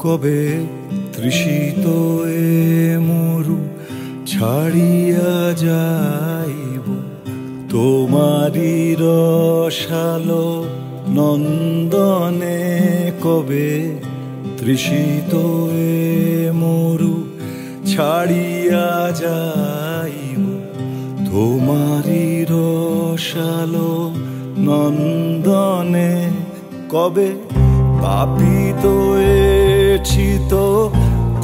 কবে তৃষিত এ মরু ছাড়িয়া যাইব তোমারি রসালো নন্দনে কবে তৃষিত এ মরু ছাড়িয়া যাইব তোমারি রসালো নন্দনে কবে পাপিত এ চিত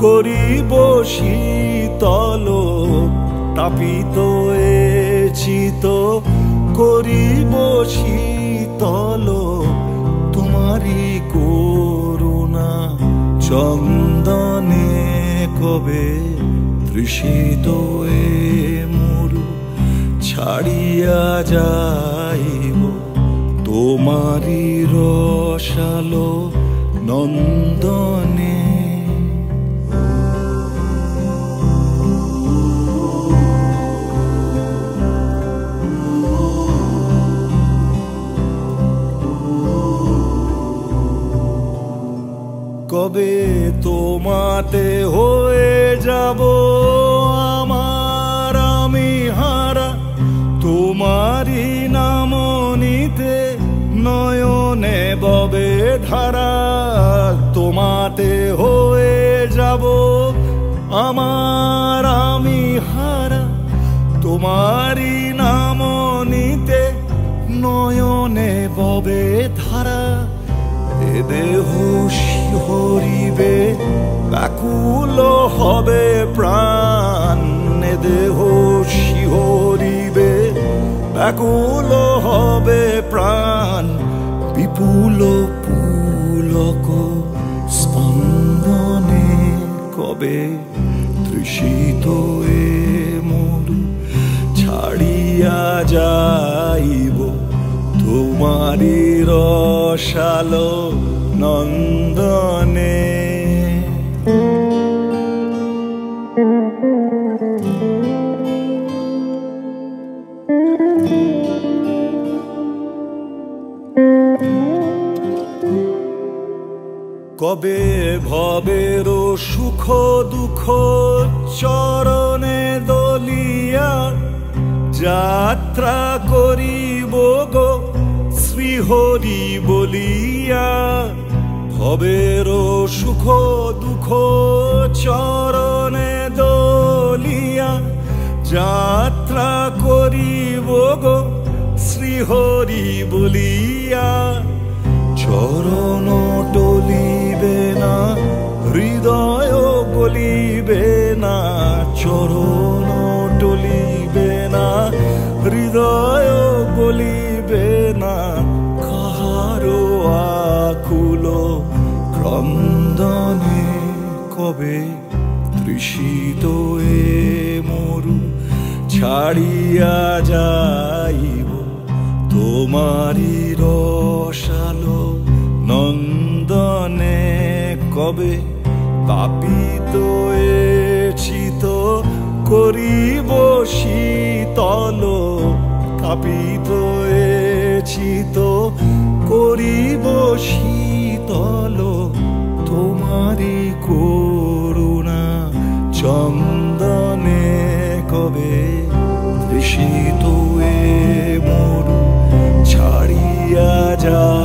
করিব শীতল তাপিত এ চিত করিব শীতল তোমারি করুণা চন্দনে কবে তৃষিত এ মরু ছাড়িয়া যাইব তোমারি রসালো নন্দনে কবে তোমাতে হয়ে যাব আমার আমি হারা তোমারি নাম নিতে নয়নে ববে ধারা তোমাতে হয়ে যাব আমার আমি হারা তোমারি নাম নিতে নয়নে ববে ধারা এ দেহ শিহরিবে ব্যাকুল হবে প্রাণ এ দেহ শিহরিবে ব্যাকুল হবে প্রাণ বিপুল পুলক স্পন্দনে কবে তৃষিত এ মরু ছাড়িয়া যাইব তোমারি রসালো নন্দনে কবে ভবের সুখ দুঃখ চরণে দলিয়া যাত্রা করিব গো শ্রীহরি বলিয়া ভবের সুখ দুঃখ চরণে দলিয়া যাত্রা করিব গো শ্রীহরি বলিয়া চরণ টলিবে না হৃদয় গলিবে না চরণ টলিবে না হৃদয় গলিবে না কাহারো আকুল ক্রন্দনে কবে তৃষিত এ মরু ছাড়িয়া যাইব তোমারি রসালো নন্দনে কবে পাপিত এ চিত করিব শীতল তাপিত এ চিত করিব শীতল তোমারি করুণা চন্দনে কবে তৃষিত এ মরু ছাড়িয়া যা